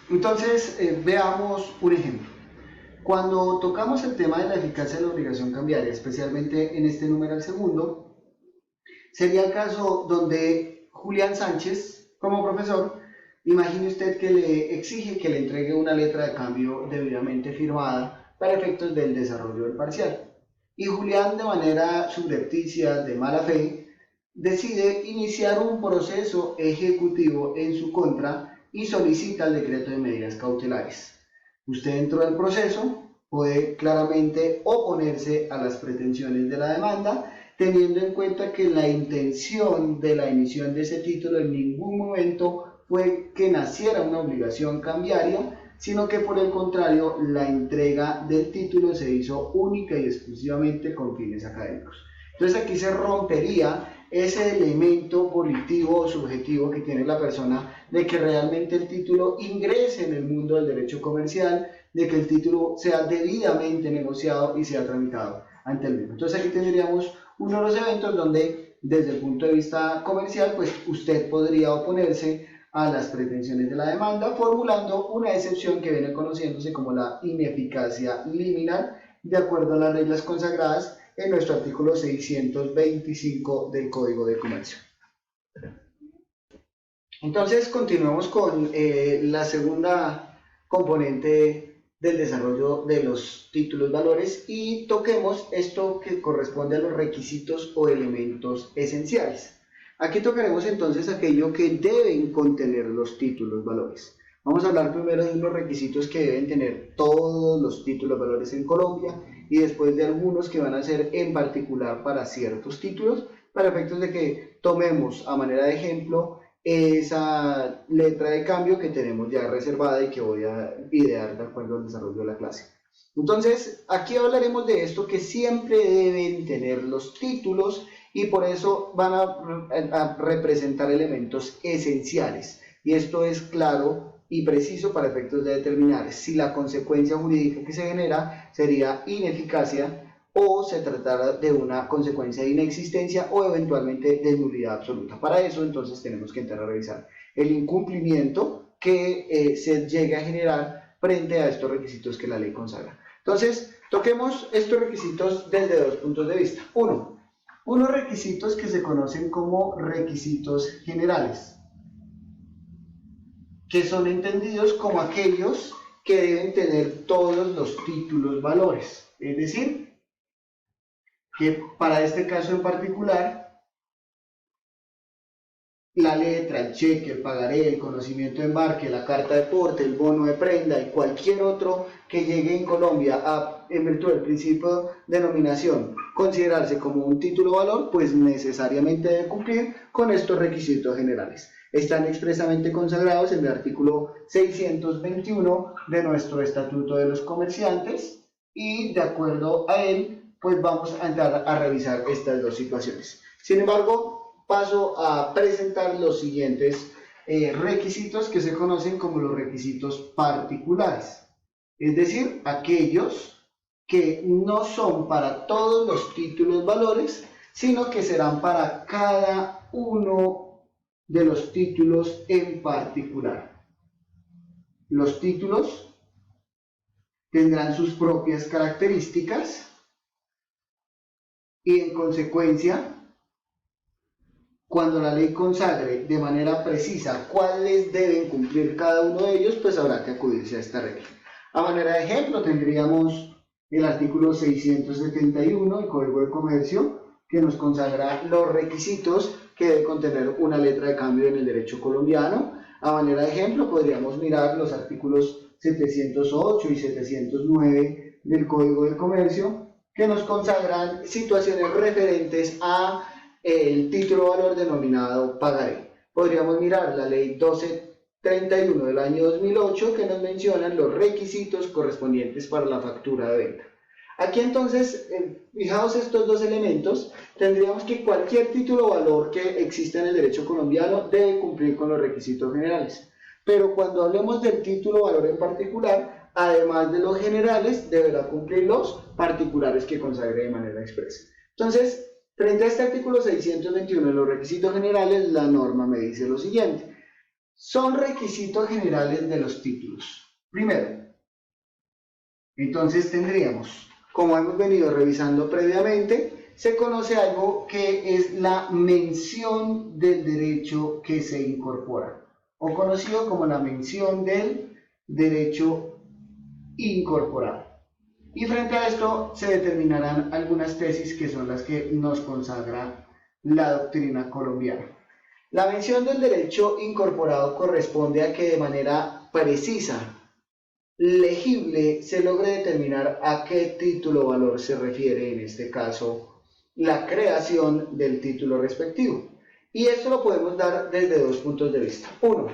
Entonces, veamos un ejemplo. Cuando tocamos el tema de la eficacia de la obligación cambiaria, especialmente en este numeral segundo, sería el caso donde Julián Sánchez, como profesor, imagine usted que le exige que le entregue una letra de cambio debidamente firmada para efectos del desarrollo del parcial. Y Julián, de manera subrepticia, de mala fe, decide iniciar un proceso ejecutivo en su contra y solicita el decreto de medidas cautelares. Usted dentro del proceso puede claramente oponerse a las pretensiones de la demanda, teniendo en cuenta que la intención de la emisión de ese título en ningún momento fue que naciera una obligación cambiaria, sino que por el contrario la entrega del título se hizo única y exclusivamente con fines académicos. Entonces aquí se rompería ese elemento volitivo o subjetivo que tiene la persona de que realmente el título ingrese en el mundo del derecho comercial, de que el título sea debidamente negociado y sea tramitado ante el mismo. Entonces aquí tendríamos uno de los eventos donde desde el punto de vista comercial, pues usted podría oponerse a las pretensiones de la demanda, formulando una excepción que viene conociéndose como la ineficacia liminar, de acuerdo a las reglas consagradas en nuestro artículo 625 del Código de Comercio. Entonces, continuemos con la segunda componente del desarrollo de los títulos valores y toquemos esto que corresponde a los requisitos o elementos esenciales. Aquí tocaremos entonces aquello que deben contener los títulos valores. Vamos a hablar primero de los requisitos que deben tener todos los títulos valores en Colombia y después de algunos que van a ser en particular para ciertos títulos, para efectos de que tomemos a manera de ejemplo esa letra de cambio que tenemos ya reservada y que voy a idear de acuerdo al desarrollo de la clase. Entonces, aquí hablaremos de esto que siempre deben tener los títulos y por eso van a representar elementos esenciales. Y esto es claro y preciso para efectos de determinar si la consecuencia jurídica que se genera sería ineficacia o se tratara de una consecuencia de inexistencia o eventualmente de nulidad absoluta. Para eso entonces tenemos que entrar a revisar el incumplimiento que se llegue a generar frente a estos requisitos que la ley consagra. Entonces, toquemos estos requisitos desde dos puntos de vista. Unos requisitos que se conocen como requisitos generales, que son entendidos como aquellos que deben tener todos los títulos valores, es decir, que para este caso en particular, la letra, el cheque, el pagaré, el conocimiento de embarque, la carta de porte, el bono de prenda y cualquier otro que llegue en Colombia en virtud del principio de denominación considerarse como un título valor, pues necesariamente debe cumplir con estos requisitos generales. Están expresamente consagrados en el artículo 621 de nuestro Estatuto de los Comerciantes y de acuerdo a él pues vamos a entrar a revisar estas dos situaciones. Sin embargo, paso a presentar los siguientes requisitos que se conocen como los requisitos particulares, es decir, aquellos que no son para todos los títulos valores, sino que serán para cada uno de los títulos en particular. Los títulos tendrán sus propias características y en consecuencia, cuando la ley consagre de manera precisa cuáles deben cumplir cada uno de ellos, pues habrá que acudirse a esta regla. A manera de ejemplo tendríamos el artículo 671 del Código de Comercio, que nos consagra los requisitos que debe contener una letra de cambio en el derecho colombiano. A manera de ejemplo podríamos mirar los artículos 708 y 709 del Código de Comercio, que nos consagran situaciones referentes a el título valor denominado pagaré. Podríamos mirar la ley 1231 del año 2008 que nos mencionan los requisitos correspondientes para la factura de venta. Aquí entonces, fijaos estos dos elementos, tendríamos que cualquier título valor que exista en el derecho colombiano debe cumplir con los requisitos generales. Pero cuando hablemos del título valor en particular, además de los generales, deberá cumplir los particulares que consagre de manera expresa. Entonces, frente a este artículo 621 de los requisitos generales, la norma me dice lo siguiente. Son requisitos generales de los títulos. Primero, entonces tendríamos, como hemos venido revisando previamente, se conoce algo que es la mención del derecho que se incorpora, o conocido como la mención del derecho incorporado. Y frente a esto se determinarán algunas tesis que son las que nos consagra la doctrina colombiana. La mención del derecho incorporado corresponde a que de manera precisa, legible, se logre determinar a qué título o valor se refiere, en este caso, la creación del título respectivo. Y esto lo podemos dar desde dos puntos de vista. Uno,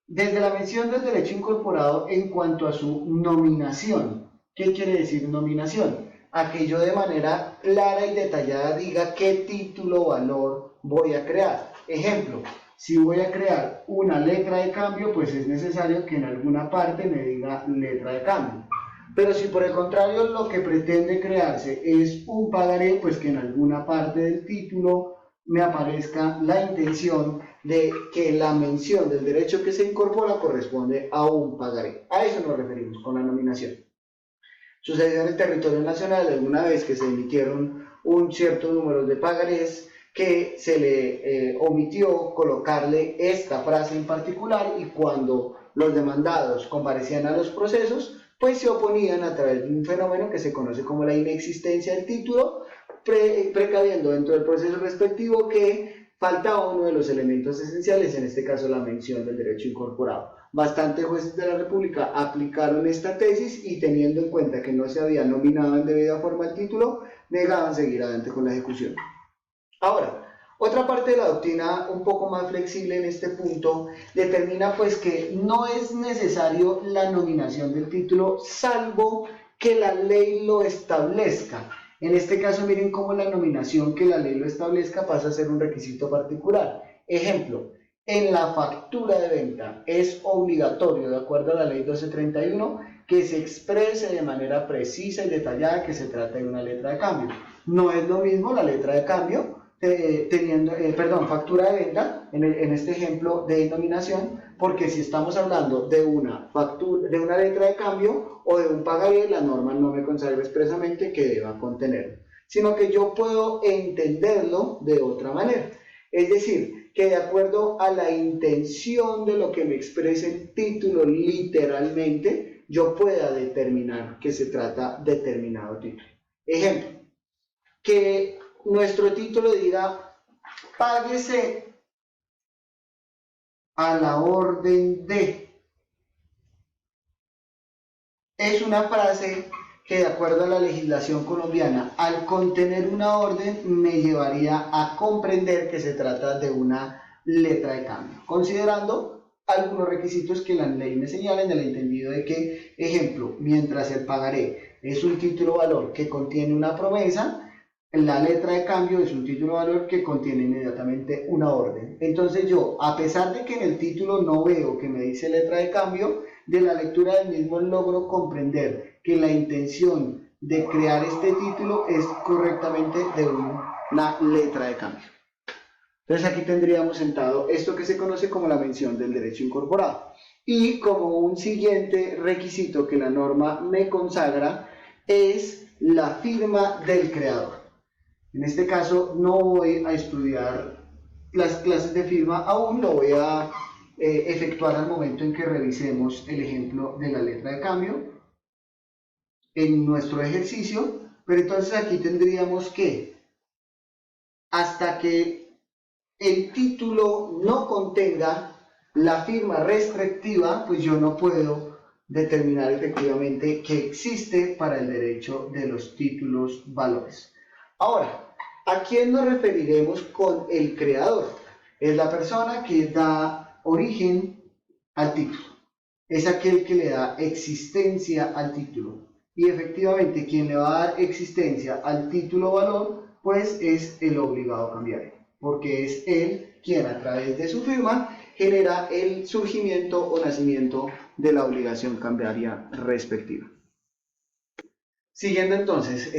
desde la mención del derecho incorporado en cuanto a su nominación. ¿Qué quiere decir nominación? Aquello de manera clara y detallada diga qué título o valor voy a crear. Ejemplo, si voy a crear una letra de cambio, pues es necesario que en alguna parte me diga letra de cambio. Pero si por el contrario lo que pretende crearse es un pagaré, pues que en alguna parte del título me aparezca la intención de que la mención del derecho que se incorpora corresponde a un pagaré. A eso nos referimos con la nominación. Sucedió en el territorio nacional alguna vez que se emitieron un cierto número de pagarés que se le omitió colocarle esta frase en particular, y cuando los demandados comparecían a los procesos, pues se oponían a través de un fenómeno que se conoce como la inexistencia del título, precaviendo dentro del proceso respectivo que faltaba uno de los elementos esenciales, en este caso la mención del derecho incorporado. Bastantes jueces de la República aplicaron esta tesis y, teniendo en cuenta que no se había nominado en debida forma el título, negaban seguir adelante con la ejecución. Ahora, otra parte de la doctrina un poco más flexible en este punto determina pues que no es necesario la nominación del título salvo que la ley lo establezca. En este caso miren cómo la nominación que la ley lo establezca pasa a ser un requisito particular. Ejemplo, en la factura de venta es obligatorio, de acuerdo a la ley 1231, que se exprese de manera precisa y detallada que se trata de una letra de cambio. No es lo mismo la letra de cambio factura de venta, en este ejemplo de denominación, porque si estamos hablando de una factura, de una letra de cambio o de un pagaré, la norma no me consagra expresamente que deba contenerlo, sino que yo puedo entenderlo de otra manera. Es decir, que de acuerdo a la intención de lo que me expresa el título literalmente, yo pueda determinar que se trata de determinado título. Ejemplo, que nuestro título diga páguese a la orden de. Es una frase que, de acuerdo a la legislación colombiana, al contener una orden me llevaría a comprender que se trata de una letra de cambio, considerando algunos requisitos que la ley me señala, en el entendido de que, ejemplo, mientras el pagaré es un título valor que contiene una promesa, la letra de cambio es un título valor que contiene inmediatamente una orden. Entonces yo, a pesar de que en el título no veo que me dice letra de cambio, de la lectura del mismo logro comprender que la intención de crear este título es correctamente de una letra de cambio. Entonces aquí tendríamos sentado esto que se conoce como la mención del derecho incorporado. Y como un siguiente requisito que la norma me consagra es la firma del creador. En este caso no voy a estudiar las clases de firma, aún lo voy a efectuar al momento en que revisemos el ejemplo de la letra de cambio en nuestro ejercicio, pero entonces aquí tendríamos que, hasta que el título no contenga la firma restrictiva, pues yo no puedo determinar efectivamente que existe para el derecho de los títulos valores. Ahora, ¿a quién nos referiremos con el creador? Es la persona que da origen al título. Es aquel que le da existencia al título. Y efectivamente, quien le va a dar existencia al título valor, pues es el obligado cambiario, porque es él quien a través de su firma genera el surgimiento o nacimiento de la obligación cambiaria respectiva. Siguiendo entonces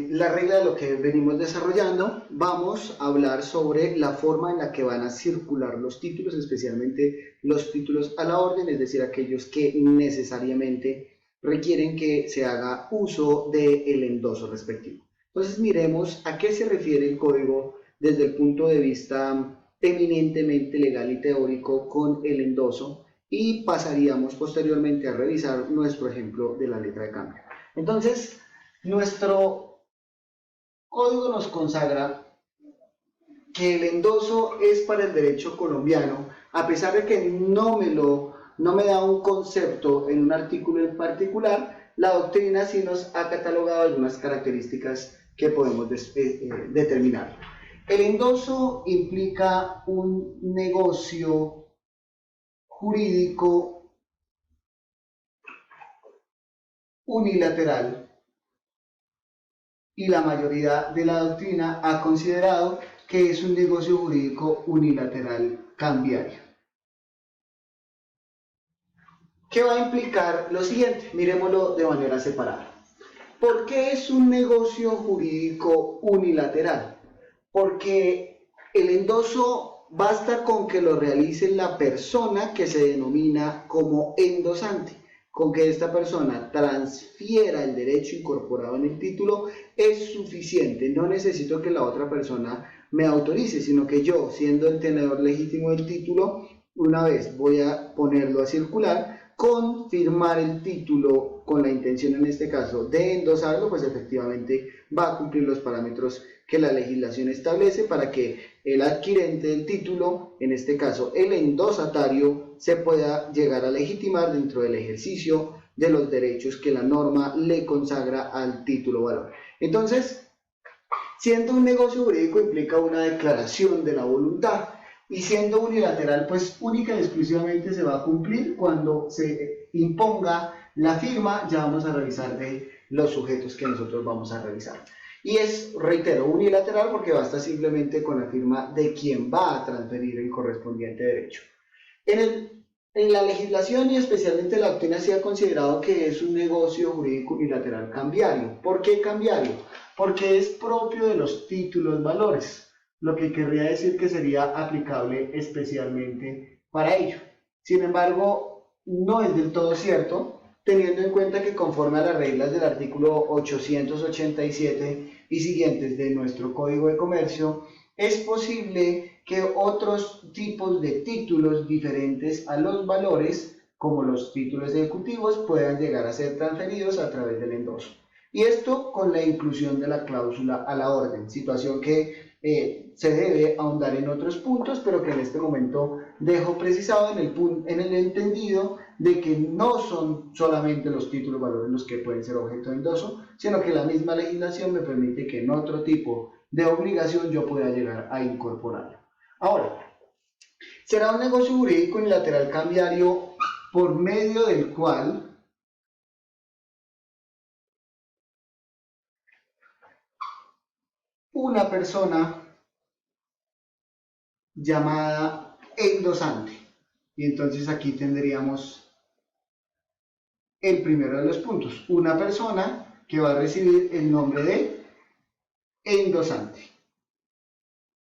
la regla de lo que venimos desarrollando, vamos a hablar sobre la forma en la que van a circular los títulos, especialmente los títulos a la orden, es decir, aquellos que necesariamente requieren que se haga uso del endoso respectivo. Entonces miremos a qué se refiere el código desde el punto de vista eminentemente legal y teórico con el endoso y pasaríamos posteriormente a revisar nuestro ejemplo de la letra de cambio. Entonces, nuestro código nos consagra que el endoso es para el derecho colombiano, a pesar de que no me da un concepto en un artículo en particular, la doctrina sí nos ha catalogado algunas características que podemos determinar. El endoso implica un negocio jurídico unilateral y la mayoría de la doctrina ha considerado que es un negocio jurídico unilateral cambiario. ¿Qué va a implicar lo siguiente? Miremoslo de manera separada. ¿Por qué es un negocio jurídico unilateral? Porque el endoso basta con que lo realice la persona que se denomina como endosante. Con que esta persona transfiera el derecho incorporado en el título es suficiente. No necesito que la otra persona me autorice, sino que yo, siendo el tenedor legítimo del título, una vez voy a ponerlo a circular, con firmar el título con la intención en este caso de endosarlo, pues efectivamente va a cumplir los parámetros que la legislación establece para que el adquirente del título, en este caso el endosatario, se pueda llegar a legitimar dentro del ejercicio de los derechos que la norma le consagra al título valor. Entonces, siendo un negocio jurídico implica una declaración de la voluntad y siendo unilateral, pues única y exclusivamente se va a cumplir cuando se imponga la firma. Ya vamos a revisar de los sujetos que nosotros vamos a revisar. Y es, reitero, unilateral porque basta simplemente con la firma de quien va a transferir el correspondiente derecho. En la legislación y especialmente la doctrina se ha considerado que es un negocio jurídico unilateral cambiario. ¿Por qué cambiario? Porque es propio de los títulos valores, lo que querría decir que sería aplicable especialmente para ello. Sin embargo, no es del todo cierto, teniendo en cuenta que conforme a las reglas del artículo 887 y siguientes de nuestro Código de Comercio, es posible que otros tipos de títulos diferentes a los valores, como los títulos ejecutivos, puedan llegar a ser transferidos a través del endoso. Y esto con la inclusión de la cláusula a la orden, situación que se debe ahondar en otros puntos, pero que en este momento dejo precisado en el entendido de que no son solamente los títulos valores los que pueden ser objeto de endoso, sino que la misma legislación me permite que en otro tipo de obligación yo pueda llegar a incorporarlo. Ahora, será un negocio jurídico unilateral cambiario por medio del cual una persona llamada endosante. Y entonces aquí tendríamos el primero de los puntos, una persona que va a recibir el nombre de endosante.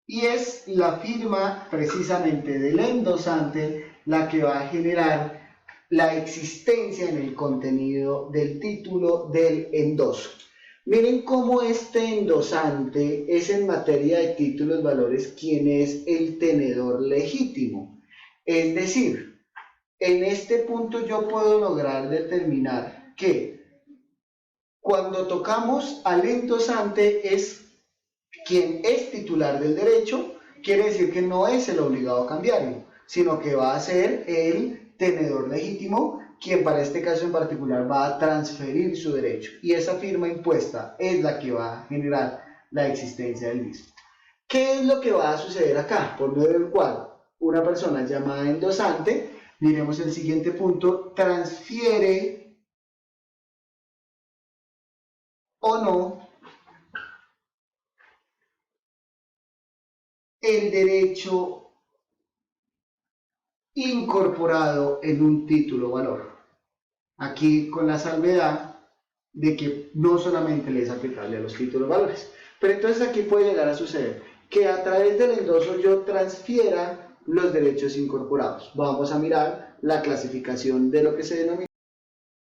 Y es la firma precisamente del endosante la que va a generar la existencia en el contenido del título del endoso. Miren cómo este endosante es en materia de títulos valores quien es el tenedor legítimo. Es decir, en este punto yo puedo lograr determinar que cuando tocamos al endosante es quien es titular del derecho, quiere decir que no es el obligado cambiario, sino que va a ser el tenedor legítimo quien para este caso en particular va a transferir su derecho, y esa firma impuesta es la que va a generar la existencia del mismo. ¿Qué es lo que va a suceder acá? Por medio del cual una persona llamada endosante, miremos el siguiente punto, transfiere o no el derecho incorporado en un título valor. Aquí con la salvedad de que no solamente le es aplicable a los títulos valores. Pero entonces aquí puede llegar a suceder que a través del endoso yo transfiera los derechos incorporados. Vamos a mirar la clasificación de lo que se denomina